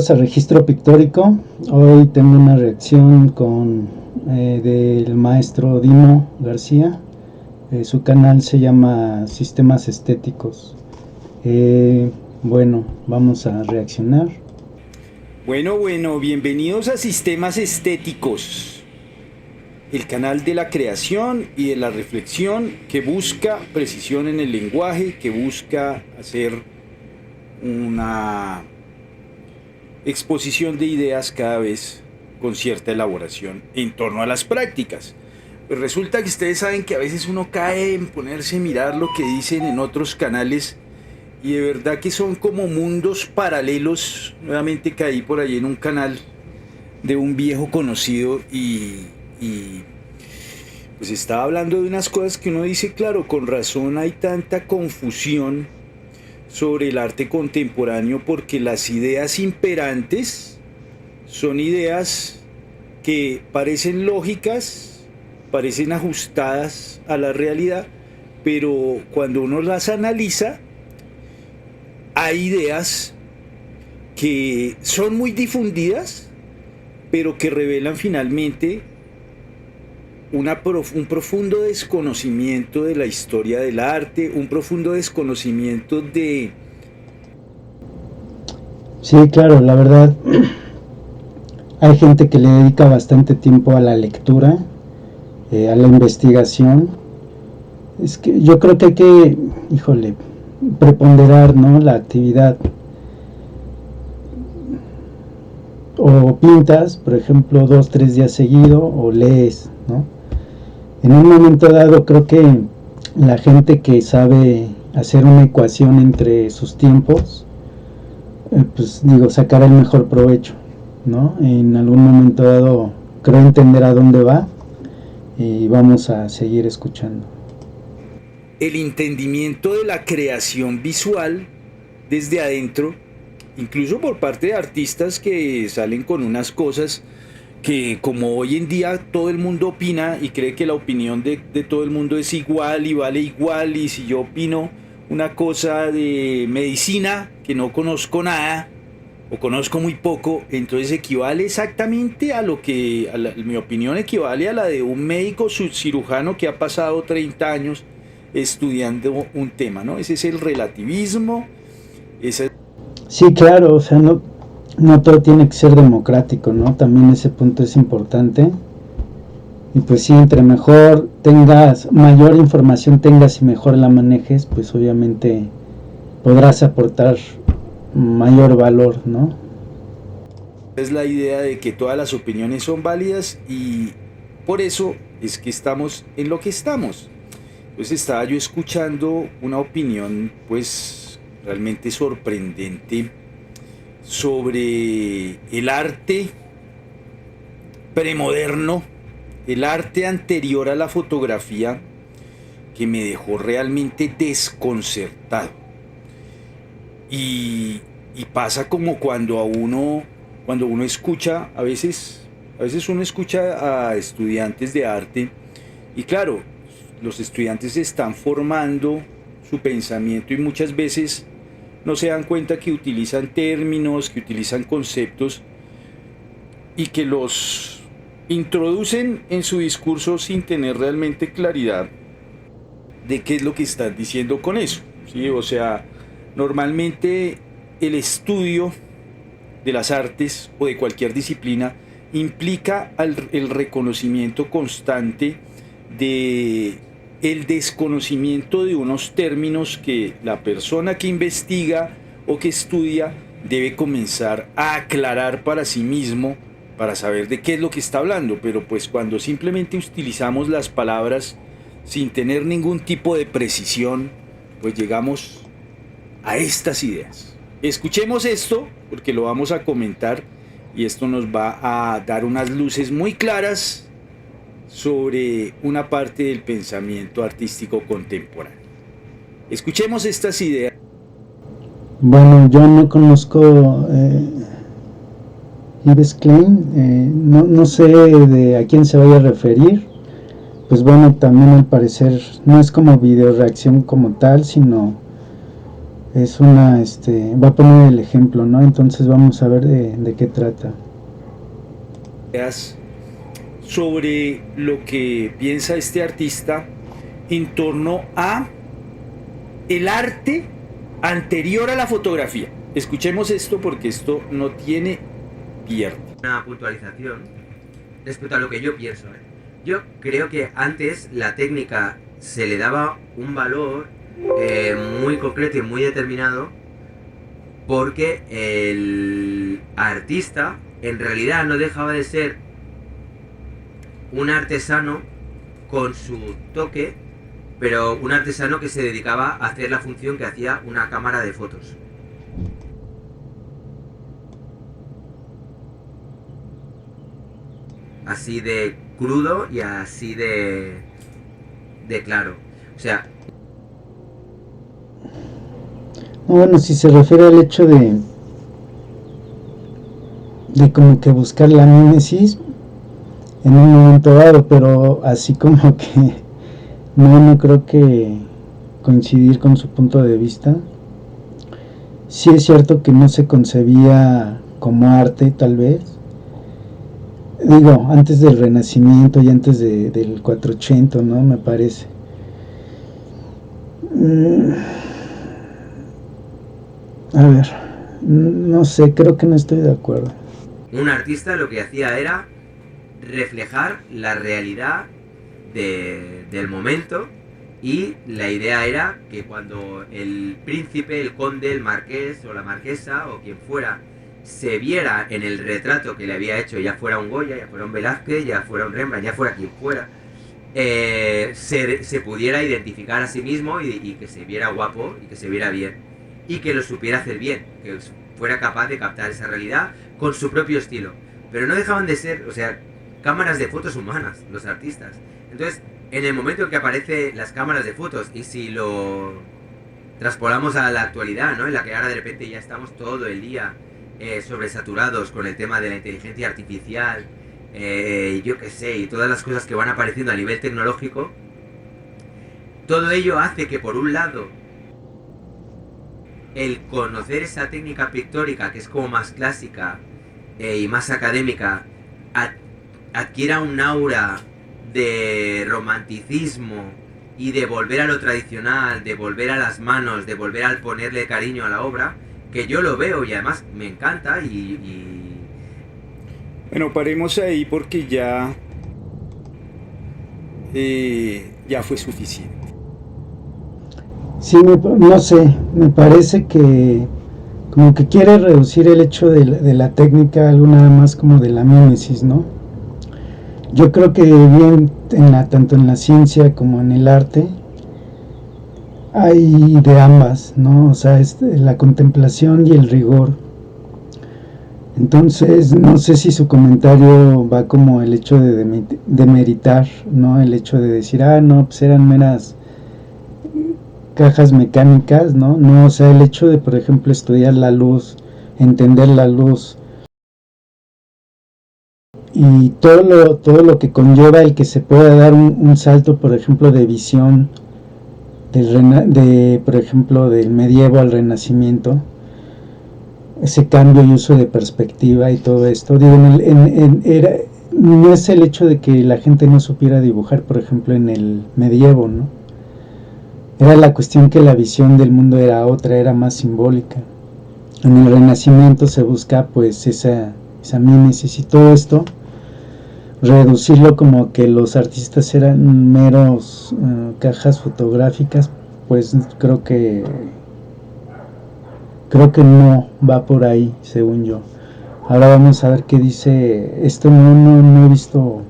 Bienvenidos a Registro Pictórico. Hoy tengo una reacción del maestro Dino García. Su canal se llama Sistemas Estéticos. Bueno, vamos a reaccionar. Bueno, bienvenidos a Sistemas Estéticos, el canal de la creación y de la reflexión que busca precisión en el lenguaje, que busca hacer una exposición de ideas cada vez con cierta elaboración en torno a las prácticas. Pues resulta que ustedes saben que a veces uno cae en ponerse a mirar lo que dicen en otros canales y de verdad que son como mundos paralelos. Nuevamente caí por ahí en un canal de un viejo conocido y pues estaba hablando de unas cosas que uno dice, claro, con razón hay tanta confusión sobre el arte contemporáneo, porque las ideas imperantes son ideas que parecen lógicas, parecen ajustadas a la realidad, pero cuando uno las analiza, hay ideas que son muy difundidas, pero que revelan finalmente un profundo desconocimiento de la historia del arte, un profundo desconocimiento de... Sí, claro, la verdad, hay gente que le dedica bastante tiempo a la lectura, a la investigación. Es que yo creo que hay que, preponderar, ¿no?, la actividad. O pintas, por ejemplo, 2-3 días seguido, o lees, ¿no? En un momento dado creo que la gente que sabe hacer una ecuación entre sus tiempos, sacar el mejor provecho, ¿no? En algún momento dado creo entender a dónde va y vamos a seguir escuchando. El entendimiento de la creación visual desde adentro, incluso por parte de artistas que salen con unas cosas que, como hoy en día todo el mundo opina y cree que la opinión de todo el mundo es igual y vale igual, y si yo opino una cosa de medicina que no conozco nada o conozco muy poco, entonces equivale exactamente a lo que, mi opinión equivale a la de un médico cirujano que ha pasado 30 años estudiando un tema, ¿no? Ese es el relativismo. Sí, claro, o sea, no todo tiene que ser democrático, ¿no? También ese punto es importante. Y pues sí, entre mejor tengas, mayor información tengas y mejor la manejes, pues obviamente podrás aportar mayor valor, ¿no? Es la idea de que todas las opiniones son válidas y por eso es que estamos en lo que estamos. Pues estaba yo escuchando una opinión pues realmente sorprendente sobre el arte premoderno, el arte anterior a la fotografía, que me dejó realmente desconcertado. Y pasa como cuando uno escucha, a veces uno escucha a estudiantes de arte y claro, los estudiantes están formando su pensamiento y muchas veces no se dan cuenta que utilizan términos, que utilizan conceptos y que los introducen en su discurso sin tener realmente claridad de qué es lo que están diciendo con eso, ¿sí? O sea, normalmente el estudio de las artes o de cualquier disciplina implica el reconocimiento constante de el desconocimiento de unos términos que la persona que investiga o que estudia debe comenzar a aclarar para sí mismo, para saber de qué es lo que está hablando. Pero pues cuando simplemente utilizamos las palabras sin tener ningún tipo de precisión, pues llegamos a estas ideas. Escuchemos esto porque lo vamos a comentar y esto nos va a dar unas luces muy claras sobre una parte del pensamiento artístico contemporáneo. Escuchemos estas ideas. Bueno, yo no conozco Yves Klein, no sé de a quién se vaya a referir. Pues bueno, también al parecer no es como video reacción como tal, sino es una, va a poner el ejemplo, ¿no? Entonces vamos a ver de qué trata. Sobre lo que piensa este artista en torno a el arte anterior a la fotografía. Escuchemos esto porque esto no tiene pierde. Una puntualización respecto a lo que yo pienso. Yo creo que antes la técnica se le daba un valor muy concreto y muy determinado, porque el artista en realidad no dejaba de ser un artesano con su toque, pero un artesano que se dedicaba a hacer la función que hacía una cámara de fotos. Así de crudo y así de claro. O sea... Bueno, si se refiere al hecho de como que buscar la mímesis en un momento dado, pero así como que no creo que coincidir con su punto de vista. Sí es cierto que no se concebía como arte, tal vez. Digo, antes del Renacimiento y antes del 480, ¿no? Me parece. A ver, no sé, creo que no estoy de acuerdo. Un artista lo que hacía era reflejar la realidad del momento, y la idea era que cuando el príncipe, el conde, el marqués o la marquesa o quien fuera se viera en el retrato que le había hecho, ya fuera un Goya, ya fuera un Velázquez, ya fuera un Rembrandt, ya fuera quien fuera, se pudiera identificar a sí mismo y que se viera guapo y que se viera bien y que lo supiera hacer bien, que fuera capaz de captar esa realidad con su propio estilo. Pero no dejaban de ser, o sea, cámaras de fotos humanas, los artistas. Entonces, en el momento en que aparecen las cámaras de fotos, y si lo traspolamos a la actualidad, ¿no? En la que ahora de repente ya estamos todo el día sobresaturados con el tema de la inteligencia artificial, yo qué sé, y todas las cosas que van apareciendo a nivel tecnológico, todo ello hace que, por un lado, el conocer esa técnica pictórica, que es como más clásica y más académica, adquiera un aura de romanticismo y de volver a lo tradicional, de volver a las manos, de volver al ponerle cariño a la obra, que yo lo veo y además me encanta Bueno, paremos ahí porque ya fue suficiente. Sí, no sé, me parece que como que quiere reducir el hecho de la técnica a algo nada más como de la mímesis, ¿no? Yo creo que bien tanto en la ciencia como en el arte hay de ambas, ¿no? O sea, la contemplación y el rigor. Entonces, no sé si su comentario va como el hecho de demeritar, ¿no? El hecho de decir, no, pues eran meras cajas mecánicas, ¿no? No, o sea, el hecho de, por ejemplo, estudiar la luz, entender la luz y todo lo que conlleva el que se pueda dar un salto, por ejemplo, de visión por ejemplo, del medievo al renacimiento, ese cambio y uso de perspectiva y todo esto. Digo, no es el hecho de que la gente no supiera dibujar, por ejemplo, en el medievo, ¿no? Era la cuestión que la visión del mundo era otra, era más simbólica. En el Renacimiento se busca pues esa mímesis y todo esto, reducirlo como que los artistas eran meros cajas fotográficas, pues creo que no va por ahí, según yo. Ahora vamos a ver qué dice esto. No he visto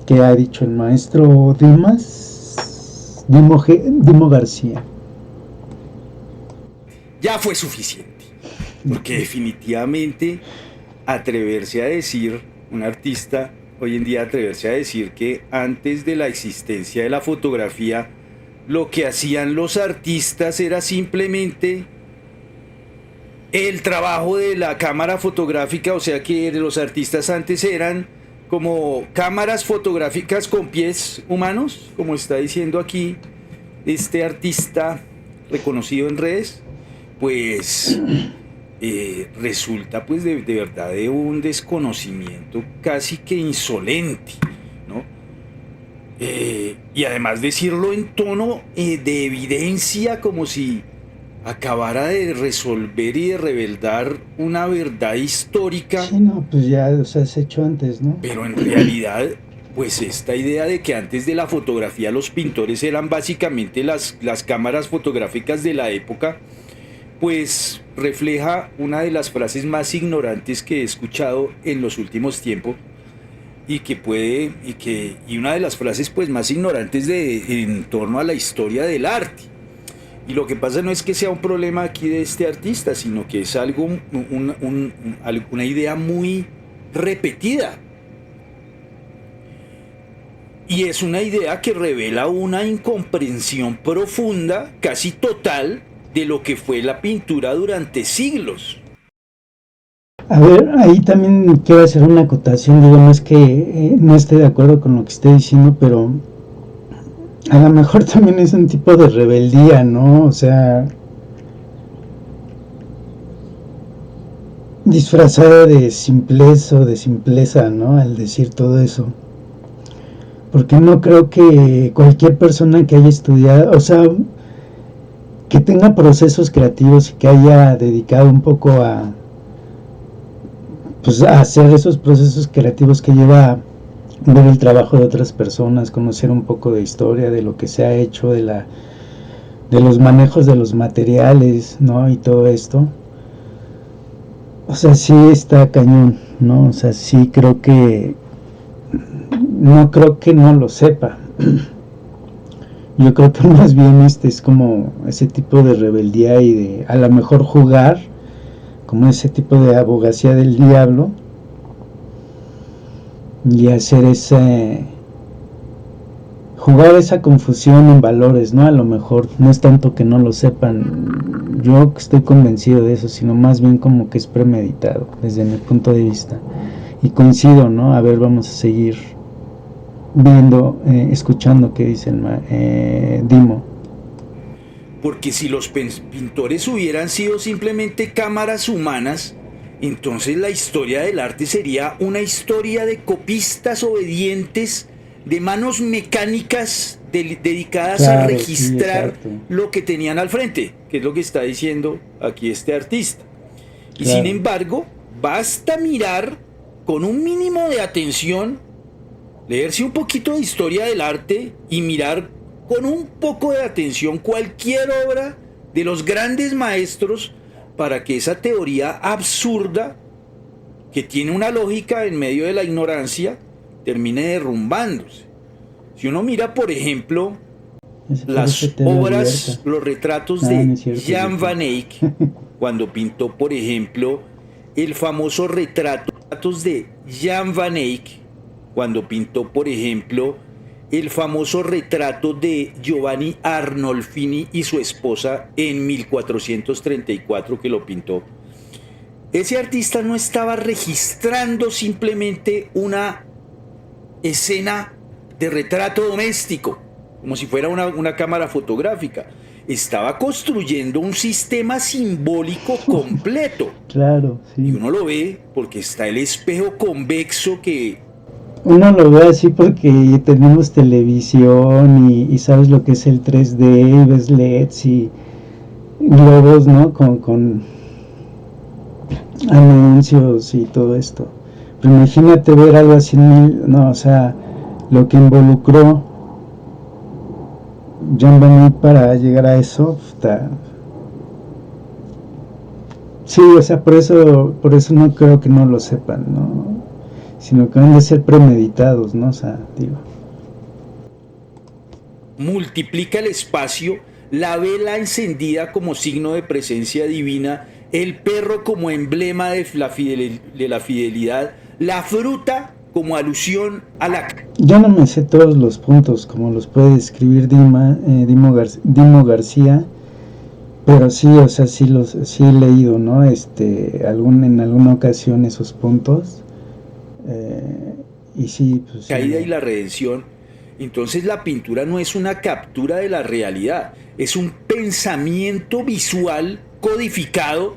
qué ha dicho el maestro Dimo García. Ya fue suficiente, porque definitivamente atreverse a decir, un artista hoy en día atreverse a decir que antes de la existencia de la fotografía lo que hacían los artistas era simplemente el trabajo de la cámara fotográfica, o sea que los artistas antes eran como cámaras fotográficas con pies humanos, como está diciendo aquí este artista reconocido en redes. pues resulta pues de verdad de un desconocimiento casi que insolente, ¿no? Y además decirlo en tono de evidencia, como si acabara de resolver y de revelar una verdad histórica. Sí, no, pues ya, o sea, se ha hecho antes, ¿no? Pero en realidad, pues esta idea de que antes de la fotografía los pintores eran básicamente las cámaras fotográficas de la época, pues refleja una de las frases más ignorantes que he escuchado en los últimos tiempos, y una de las frases pues más ignorantes en torno a la historia del arte. Y lo que pasa no es que sea un problema aquí de este artista, sino que es algo, una idea muy repetida. Y es una idea que revela una incomprensión profunda, casi total, de lo que fue la pintura durante siglos. A ver, ahí también quiero hacer una acotación, digo, no es que no esté de acuerdo con lo que esté diciendo, pero a lo mejor también es un tipo de rebeldía, ¿no? O sea, disfrazada de simpleza o de simpleza, ¿no? Al decir todo eso. Porque no creo que cualquier persona que haya estudiado, o sea, que tenga procesos creativos y que haya dedicado un poco a, pues, a hacer esos procesos creativos que lleva a ver el trabajo de otras personas, conocer un poco de historia, de lo que se ha hecho, de los manejos de los materiales, ¿no? Y todo esto. O sea, sí está cañón, ¿no? O sea, sí creo que no lo sepa. Yo creo que más bien es como ese tipo de rebeldía y de a lo mejor jugar como ese tipo de abogacía del diablo y hacer jugar esa confusión en valores, ¿no? A lo mejor no es tanto que no lo sepan, yo estoy convencido de eso, sino más bien como que es premeditado desde mi punto de vista. Y coincido, ¿no? A ver, vamos a seguir viendo, escuchando qué dice Dimo. Porque si los pintores hubieran sido simplemente cámaras humanas, entonces la historia del arte sería una historia de copistas obedientes, de manos mecánicas dedicadas a registrar lo que tenían al frente, que es lo que está diciendo aquí este artista. Y sin embargo, basta mirar con un mínimo de atención, leerse un poquito de historia del arte y mirar con un poco de atención cualquier obra de los grandes maestros para que esa teoría absurda, que tiene una lógica en medio de la ignorancia, termine derrumbándose. Si uno mira, por ejemplo, las obras, los retratos de Jan van Eyck, cuando pintó, por ejemplo, el famoso retratos de Jan van Eyck, cuando pintó, por ejemplo, el famoso retrato de Giovanni Arnolfini y su esposa en 1434 que lo pintó. Ese artista no estaba registrando simplemente una escena de retrato doméstico, como si fuera una cámara fotográfica. Estaba construyendo un sistema simbólico completo. Claro, sí. Y uno lo ve porque está el espejo convexo que... Uno lo ve así porque tenemos televisión y sabes lo que es el 3D, y ves LEDs y globos, ¿no? Con anuncios y todo esto. Pero imagínate ver algo así, no, o sea, lo que involucró Jan van Eyck para llegar a eso, sí, o sea, por eso no creo que no lo sepan, ¿no? Sino que han de ser premeditados, ¿no? O sea, digo. Multiplica el espacio, la vela encendida como signo de presencia divina, el perro como emblema de la fidelidad, la fruta como alusión a la... Yo no me sé todos los puntos como los puede describir Dimo García, pero sí, o sea, sí he leído, ¿no? En alguna ocasión esos puntos. Y sí, pues, caída y la redención. Entonces la pintura no es una captura de la realidad, es un pensamiento visual codificado,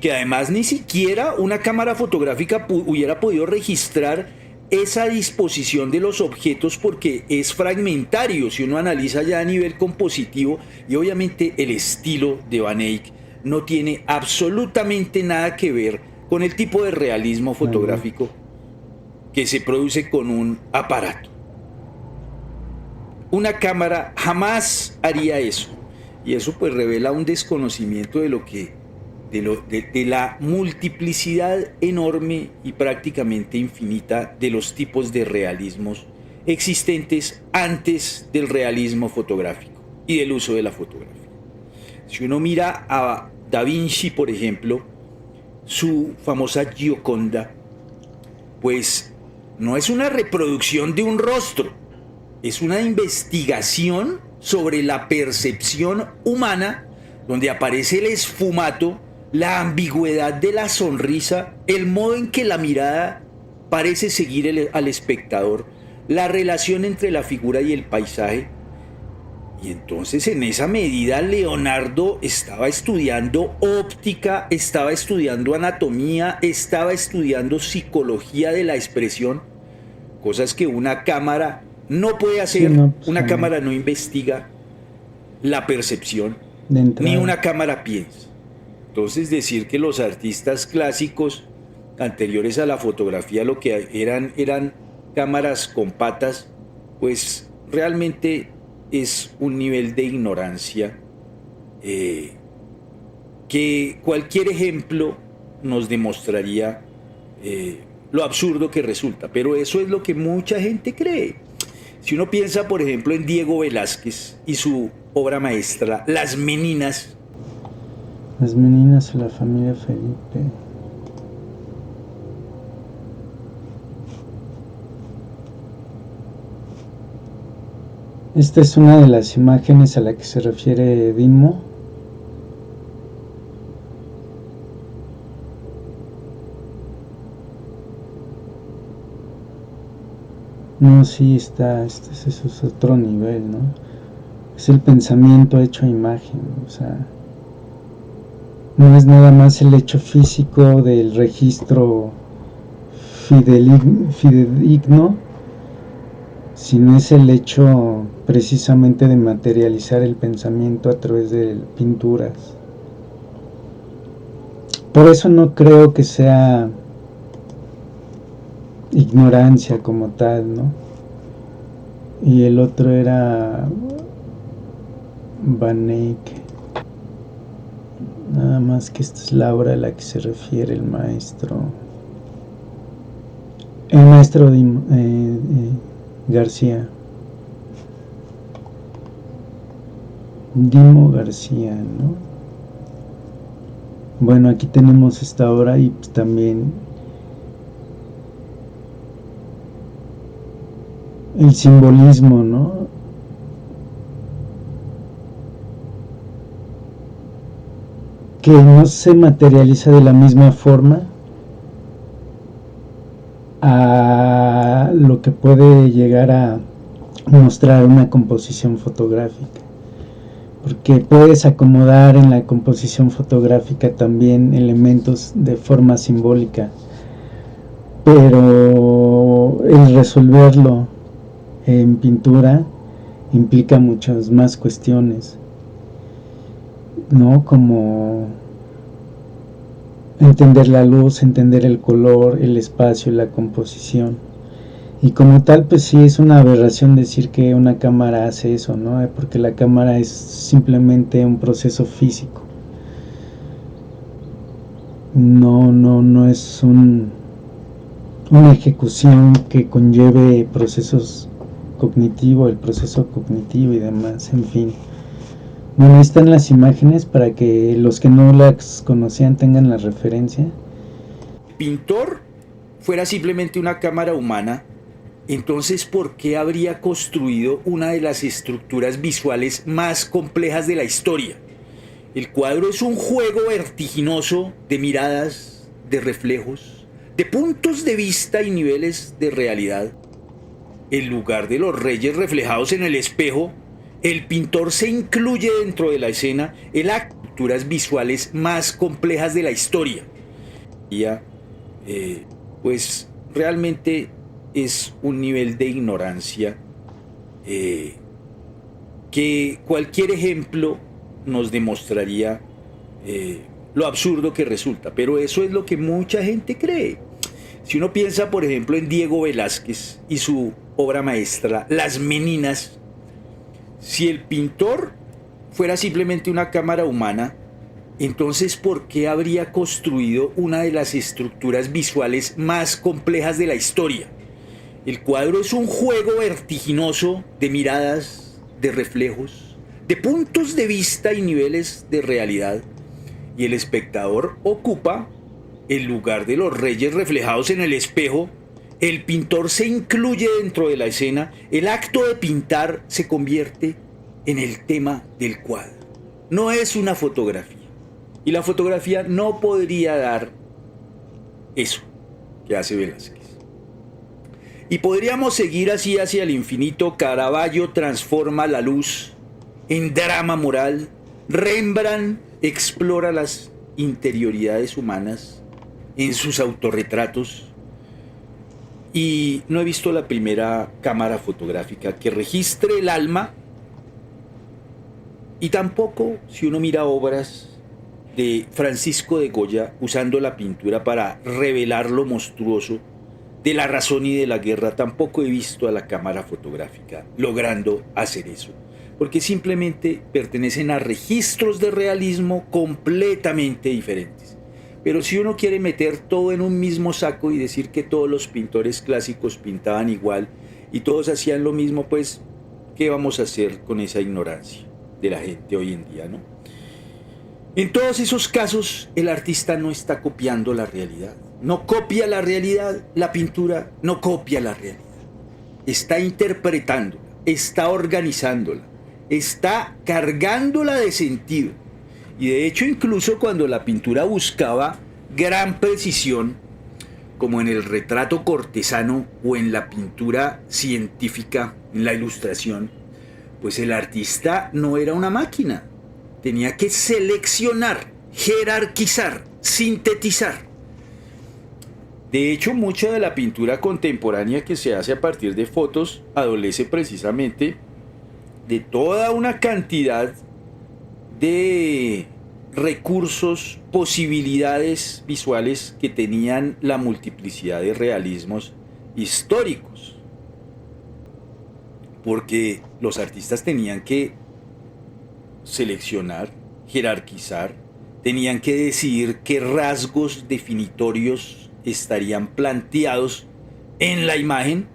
que además ni siquiera una cámara fotográfica hubiera podido registrar esa disposición de los objetos porque es fragmentario si uno analiza ya a nivel compositivo, y obviamente el estilo de Van Eyck no tiene absolutamente nada que ver con el tipo de realismo fotográfico que se produce con un aparato. Una cámara jamás haría eso, y eso pues revela un desconocimiento de lo que de la multiplicidad enorme y prácticamente infinita de los tipos de realismos existentes antes del realismo fotográfico y del uso de la fotografía. Si uno mira a Da Vinci, por ejemplo, su famosa Gioconda, pues no es una reproducción de un rostro, es una investigación sobre la percepción humana, donde aparece el esfumato, la ambigüedad de la sonrisa, el modo en que la mirada parece seguir al espectador, la relación entre la figura y el paisaje. Y entonces en esa medida Leonardo estaba estudiando óptica, estaba estudiando anatomía, estaba estudiando psicología de la expresión, cosas que una cámara no puede hacer. Una cámara no investiga la percepción, ni una cámara piensa. Entonces decir que los artistas clásicos anteriores a la fotografía lo que eran cámaras con patas, pues realmente es un nivel de ignorancia que cualquier ejemplo nos demostraría lo absurdo que resulta. Pero eso es lo que mucha gente cree. Si uno piensa, por ejemplo, en Diego Velázquez y su obra maestra, Las Meninas. Las Meninas de la familia Felipe. Esta es una de las imágenes a la que se refiere Dimo. No, sí, este es otro nivel, ¿no? Es el pensamiento hecho a imagen, o sea, no es nada más el hecho físico del registro fidedigno, sino es el hecho precisamente de materializar el pensamiento a través de pinturas. Por eso no creo que sea ignorancia como tal, ¿no? Y el otro era Van Eyck. Nada más que esta es la obra a la que se refiere el maestro. El maestro García. Dimo García, ¿no? Bueno, aquí tenemos esta obra y pues también el simbolismo, ¿no? Que no se materializa de la misma forma a lo que puede llegar a mostrar una composición fotográfica, porque puedes acomodar en la composición fotográfica también elementos de forma simbólica, pero el resolverlo en pintura implica muchas más cuestiones, ¿no? Como entender la luz, entender el color, el espacio, la composición. Y como tal, pues sí es una aberración decir que una cámara hace eso, ¿no? Porque la cámara es simplemente un proceso físico. No es una ejecución que conlleve procesos cognitivos, el proceso cognitivo y demás, en fin. Bueno, ahí están las imágenes para que los que no las conocían tengan la referencia. Pintor fuera simplemente una cámara humana, entonces ¿por qué habría construido una de las estructuras visuales más complejas de la historia? El cuadro es un juego vertiginoso de miradas, de reflejos, de puntos de vista y niveles de realidad. En lugar de los reyes reflejados en el espejo, el pintor se incluye dentro de la escena. El acto estructuras visuales más complejas de la historia. Pues realmente es un nivel de ignorancia que cualquier ejemplo nos demostraría lo absurdo que resulta, pero eso es lo que mucha gente cree. Si uno piensa, por ejemplo, en Diego Velázquez y su obra maestra, Las Meninas, si el pintor fuera simplemente una cámara humana, entonces ¿por qué habría construido una de las estructuras visuales más complejas de la historia? El cuadro es un juego vertiginoso de miradas, de reflejos, de puntos de vista y niveles de realidad, y el espectador ocupa el lugar de los reyes reflejados en el espejo. El pintor se incluye dentro de la escena, el acto de pintar se convierte en el tema del cuadro. No es una fotografía, y la fotografía no podría dar eso que hace Velázquez. Y podríamos seguir así hacia el infinito. Caravaggio transforma la luz en drama moral. Rembrandt explora las interioridades humanas en sus autorretratos. Y no he visto la primera cámara fotográfica que registre el alma. Y tampoco, si uno mira obras de Francisco de Goya usando la pintura para revelar lo monstruoso de la razón y de la guerra, tampoco he visto a la cámara fotográfica logrando hacer eso, porque simplemente pertenecen a registros de realismo completamente diferentes. Pero si uno quiere meter todo en un mismo saco y decir que todos los pintores clásicos pintaban igual y todos hacían lo mismo, pues ¿qué vamos a hacer con esa ignorancia de la gente hoy en día, no? En todos esos casos, el artista no está copiando la realidad. No copia la realidad, la pintura no copia la realidad. Está interpretándola, está organizándola, está cargándola de sentido. Y de hecho, incluso cuando la pintura buscaba gran precisión, como en el retrato cortesano o en la pintura científica, en la ilustración, pues el artista no era una máquina. Tenía que seleccionar, jerarquizar, sintetizar. De hecho, mucha de la pintura contemporánea que se hace a partir de fotos adolece precisamente de toda una cantidad de recursos, posibilidades visuales que tenían la multiplicidad de realismos históricos. Porque los artistas tenían que seleccionar, jerarquizar, tenían que decidir qué rasgos definitorios estarían planteados en la imagen,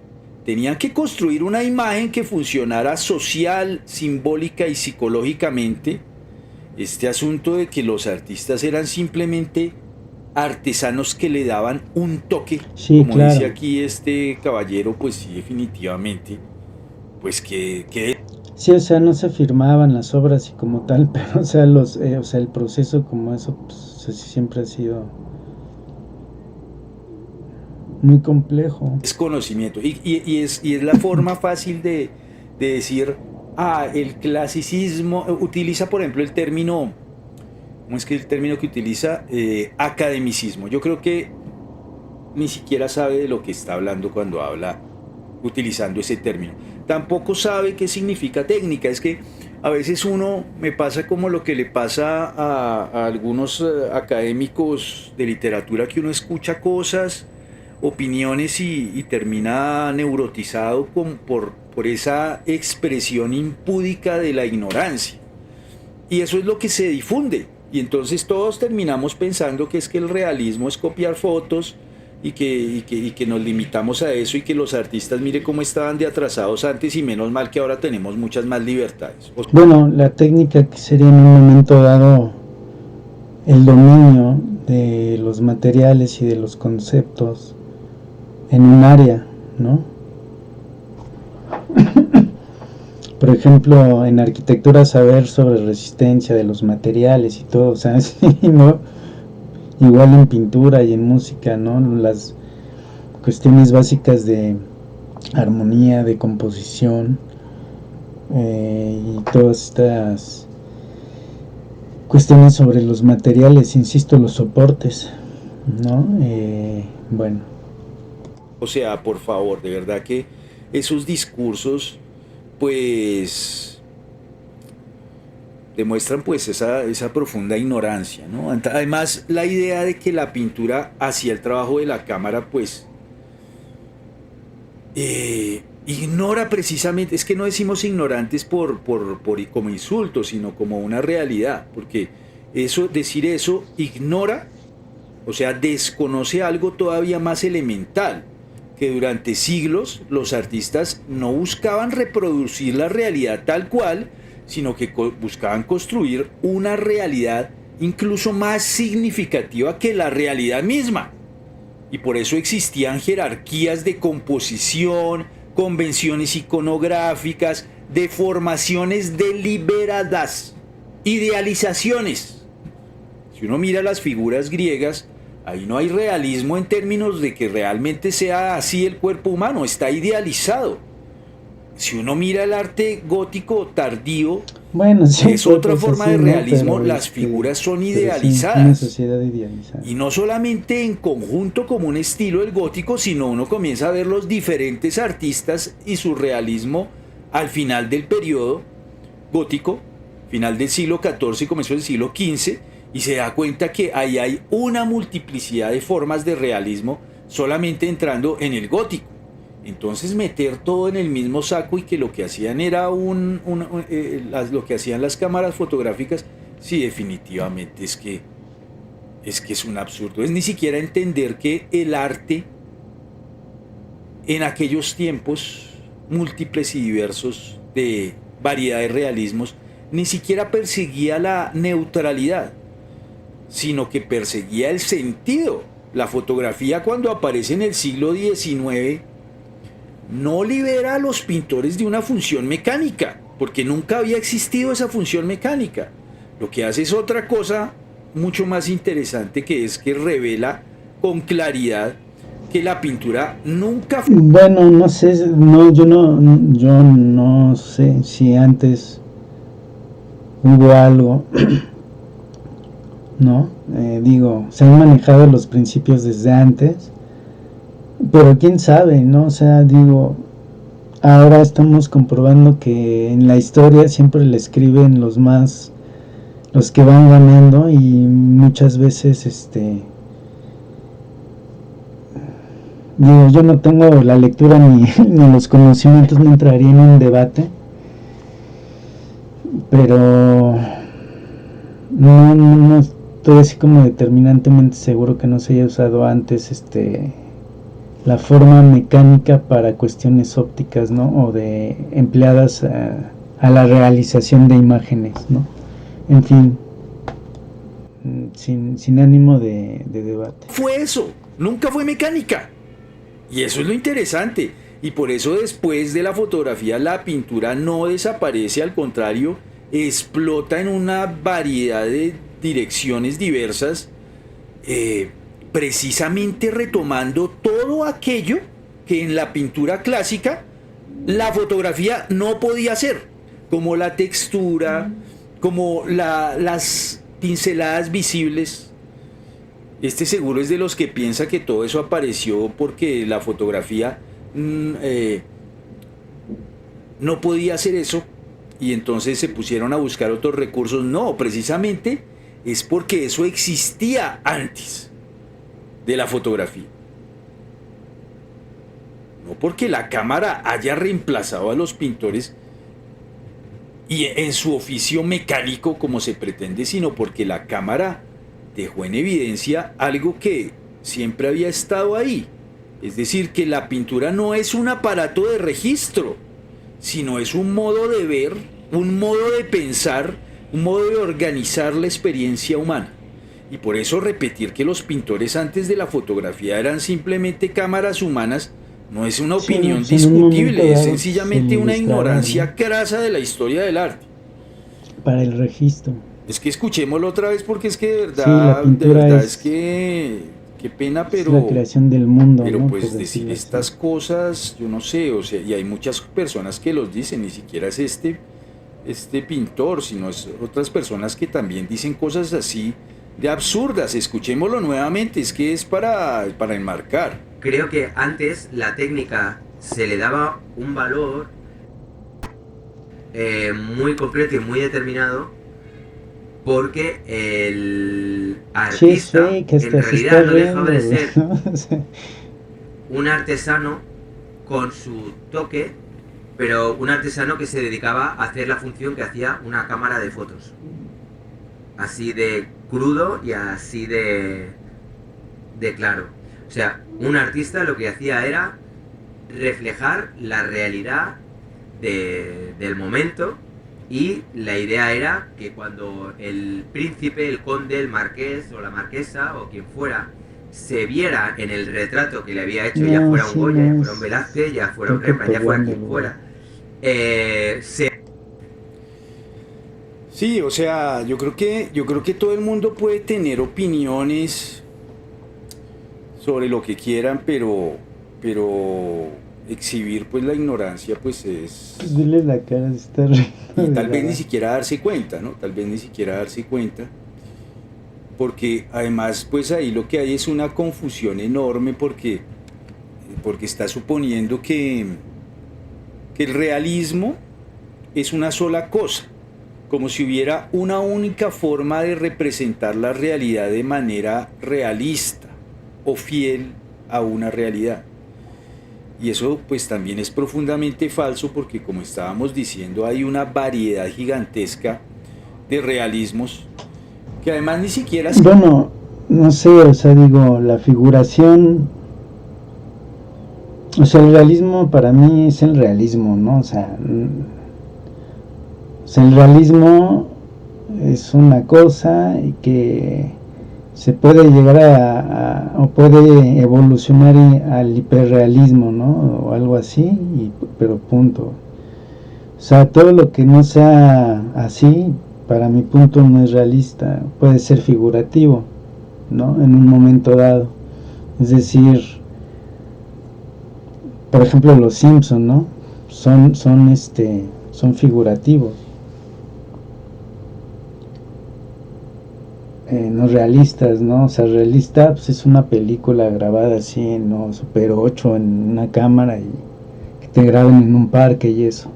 tenían que construir una imagen que funcionara social, simbólica y psicológicamente. Este asunto de que los artistas eran simplemente artesanos que le daban un toque, sí, como claro. dice aquí este caballero, pues sí, definitivamente, pues que sí, o sea, no se firmaban las obras y como tal, pero o sea, el proceso como eso, pues siempre ha sido muy complejo. Es conocimiento y es la forma fácil de decir, el clasicismo utiliza, por ejemplo, el término, ¿cómo es que el término que utiliza? Academicismo. Yo creo que ni siquiera sabe de lo que está hablando cuando habla utilizando ese término. Tampoco sabe qué significa técnica. Es que a veces me pasa como lo que le pasa a algunos académicos de literatura, que uno escucha cosas, opiniones y termina neurotizado por esa expresión impúdica de la ignorancia. Y eso es lo que se difunde. Y entonces todos terminamos pensando que es que el realismo es copiar fotos y que nos limitamos a eso, y que los artistas, mire cómo estaban de atrasados antes, y menos mal que ahora tenemos muchas más libertades. Bueno, la técnica que sería en un momento dado el dominio de los materiales y de los conceptos en un área, ¿no? Por ejemplo, en arquitectura saber sobre resistencia de los materiales y todo, o sea, sí, ¿no? Igual en pintura y en música, ¿no? Las cuestiones básicas de armonía, de composición, y todas estas cuestiones sobre los materiales, insisto, los soportes, ¿no? Bueno. O sea, por favor, de verdad que esos discursos, pues, demuestran pues esa profunda ignorancia, ¿no? Además, la idea de que la pintura hacía el trabajo de la cámara, pues, ignora precisamente, es que no decimos ignorantes como insulto, sino como una realidad, porque decir eso ignora, o sea, desconoce algo todavía más elemental, que durante siglos los artistas no buscaban reproducir la realidad tal cual, sino que buscaban construir una realidad incluso más significativa que la realidad misma. Y por eso existían jerarquías de composición, convenciones iconográficas, deformaciones deliberadas, idealizaciones. Si uno mira las figuras griegas, ahí no hay realismo en términos de que realmente sea así el cuerpo humano, está idealizado. Si uno mira el arte gótico tardío, bueno, sí, es otra forma de realismo, ¿no? las figuras son idealizadas. Sí, una sociedad idealizada. Y no solamente en conjunto como un estilo del gótico, sino uno comienza a ver los diferentes artistas y su realismo al final del periodo gótico, final del siglo XIV y comienzo del siglo XV, y se da cuenta que ahí hay una multiplicidad de formas de realismo solamente entrando en el gótico. Entonces meter todo en el mismo saco y que lo que hacían era lo que hacían las cámaras fotográficas, sí, definitivamente es que es un absurdo. Es ni siquiera entender que el arte en aquellos tiempos múltiples y diversos de variedad de realismos ni siquiera perseguía la neutralidad, sino que perseguía el sentido. La fotografía, cuando aparece en el siglo XIX, no libera a los pintores de una función mecánica, porque nunca había existido esa función mecánica. Lo que hace es otra cosa mucho más interesante, que es que revela con claridad que la pintura nunca fue... Bueno, no sé, yo no sé si antes hubo algo, ¿no? Digo, se han manejado los principios desde antes, pero quién sabe, ¿no? O sea, digo, ahora estamos comprobando que en la historia siempre le escriben los que van ganando, y muchas veces, digo, yo no tengo la lectura ni los conocimientos, no entraría en un debate, pero no estoy así como determinantemente seguro que no se haya usado antes la forma mecánica para cuestiones ópticas, ¿no? O de empleadas a la realización de imágenes, ¿no? En fin, sin ánimo de debate. Fue eso, nunca fue mecánica. Y eso es lo interesante. Y por eso después de la fotografía la pintura no desaparece, al contrario, explota en una variedad de direcciones diversas, precisamente retomando todo aquello que en la pintura clásica la fotografía no podía hacer, como la textura, como las pinceladas visibles. Seguro es de los que piensa que todo eso apareció porque la fotografía no podía hacer eso y entonces se pusieron a buscar otros recursos. No, precisamente es porque eso existía antes de la fotografía. No porque la cámara haya reemplazado a los pintores y en su oficio mecánico como se pretende, sino porque la cámara dejó en evidencia algo que siempre había estado ahí. Es decir, que la pintura no es un aparato de registro, sino es un modo de ver, un modo de pensar, un modo de organizar la experiencia humana. Y por eso repetir que los pintores antes de la fotografía eran simplemente cámaras humanas no es una opinión discutible, es sencillamente una ignorancia crasa de la historia del arte. Para el registro. Es que escuchémoslo otra vez porque es que de verdad es que qué pena, pero es la creación del mundo, pero ¿no? pues decir estas cosas, yo no sé, o sea, y hay muchas personas que los dicen, ni siquiera es este pintor, sino es otras personas que también dicen cosas así de absurdas. Escuchémoslo nuevamente, es que es para enmarcar. Creo que antes la técnica se le daba un valor muy concreto y muy determinado, porque el artista que en realidad no dejaba de ser un artesano con su toque, pero un artesano que se dedicaba a hacer la función que hacía una cámara de fotos. Así de crudo y así de claro. O sea, un artista lo que hacía era reflejar la realidad del momento, y la idea era que cuando el príncipe, el conde, el marqués o la marquesa o quien fuera se viera en el retrato que le había hecho, ya fuera un Goya, ya fuera un Velázquez, ya fuera un Rembrandt, ya fuera quien fuera, Sí, o sea, yo creo que todo el mundo puede tener opiniones sobre lo que quieran, pero exhibir pues la ignorancia pues es... Dile la cara, se está riendo. Y tal vez ni siquiera darse cuenta, ¿no? Tal vez ni siquiera darse cuenta, porque además pues ahí lo que hay es una confusión enorme, porque está suponiendo que el realismo es una sola cosa, como si hubiera una única forma de representar la realidad de manera realista o fiel a una realidad. Y eso pues también es profundamente falso, porque como estábamos diciendo hay una variedad gigantesca de realismos que además ni siquiera... Bueno, no sé, o sea, digo, la figuración, o sea, el realismo para mí es el realismo, ¿no? O sea, el realismo es una cosa que se puede llegar o puede evolucionar al hiperrealismo, ¿no? O algo así, pero punto. O sea, todo lo que no sea así, para mi punto no es realista, puede ser figurativo, ¿no? En un momento dado. Es decir, por ejemplo, los Simpson, ¿no? Son figurativos. No realistas, ¿no? O sea, realista pues es una película grabada así, ¿no? Super 8 en una cámara y que te graben en un parque y eso.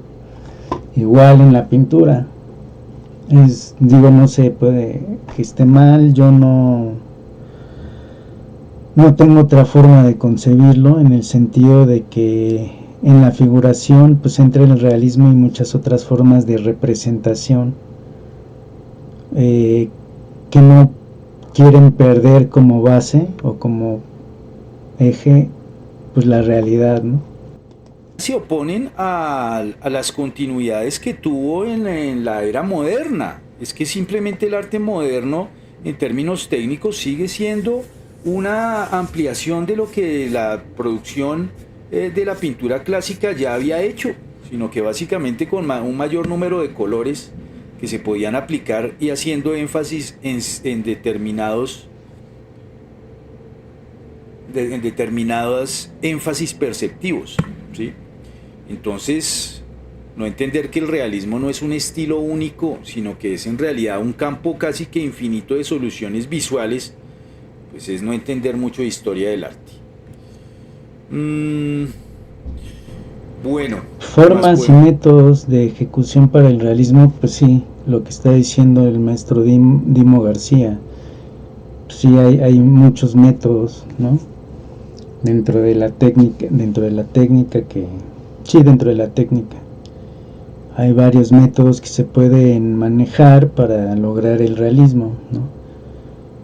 Igual en la pintura. Digo, no sé, puede que esté mal, yo no tengo otra forma de concebirlo, en el sentido de que en la figuración pues entra el realismo y muchas otras formas de representación que no quieren perder como base o como eje pues la realidad, ¿no? Se oponen a las continuidades que tuvo en la era moderna. Es que simplemente el arte moderno en términos técnicos sigue siendo una ampliación de lo que la producción de la pintura clásica ya había hecho, sino que básicamente con un mayor número de colores que se podían aplicar y haciendo énfasis en determinados énfasis perceptivos, ¿sí? Entonces, no entender que el realismo no es un estilo único, sino que es en realidad un campo casi que infinito de soluciones visuales, pues es no entender mucho de historia del arte. Bueno. Formas y métodos de ejecución para el realismo, pues sí, lo que está diciendo el maestro Dimo García. Pues sí, hay muchos métodos, ¿no? Dentro de la técnica hay varios métodos que se pueden manejar para lograr el realismo, ¿no?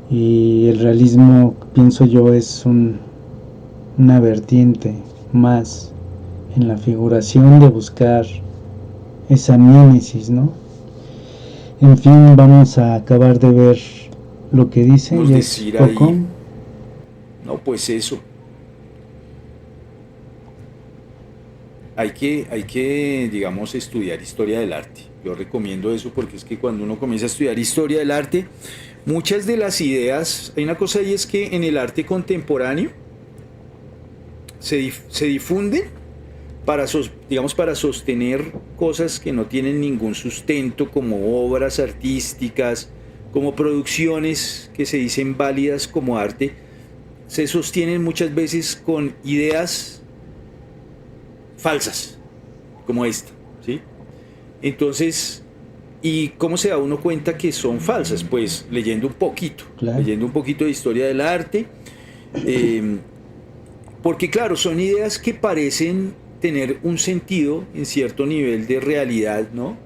Y el realismo, pienso yo, es una vertiente más en la figuración de buscar esa mimesis, ¿no? En fin, vamos a acabar de ver lo que dice. Vamos a decir poco. Ahí. No, pues eso. Hay que, digamos, estudiar historia del arte. Yo recomiendo eso porque es que cuando uno comienza a estudiar historia del arte, muchas de las ideas, hay una cosa, y es que en el arte contemporáneo se difunden digamos, para sostener cosas que no tienen ningún sustento, como obras artísticas, como producciones que se dicen válidas como arte, se sostienen muchas veces con ideas falsas, como esta, ¿sí? Entonces, ¿y cómo se da uno cuenta que son falsas? Pues leyendo un poquito, Claro. leyendo un poquito de historia del arte, porque claro, son ideas que parecen tener un sentido en cierto nivel de realidad, ¿no?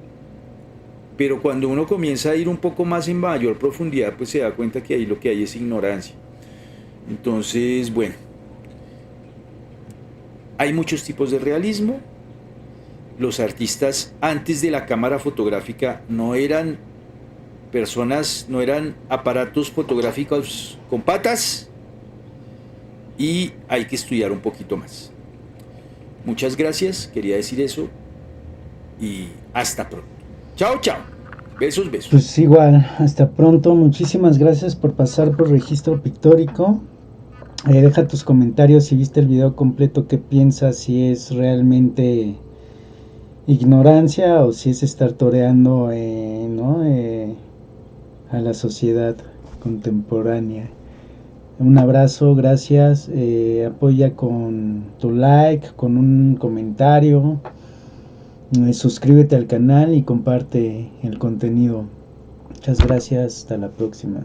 Pero cuando uno comienza a ir un poco más en mayor profundidad, pues se da cuenta que ahí lo que hay es ignorancia. Entonces, bueno, hay muchos tipos de realismo. Los artistas antes de la cámara fotográfica no eran personas, no eran aparatos fotográficos con patas, y hay que estudiar un poquito más. Muchas gracias, quería decir eso, y hasta pronto. Chao, chao. Besos, besos. Pues igual, hasta pronto. Muchísimas gracias por pasar por Registro Pictórico. Deja tus comentarios si viste el video completo, qué piensas, si es realmente ignorancia o si es estar toreando ¿no? A la sociedad contemporánea. Un abrazo, gracias. Apoya con tu like, con un comentario. Suscríbete al canal y comparte el contenido. Muchas gracias, hasta la próxima.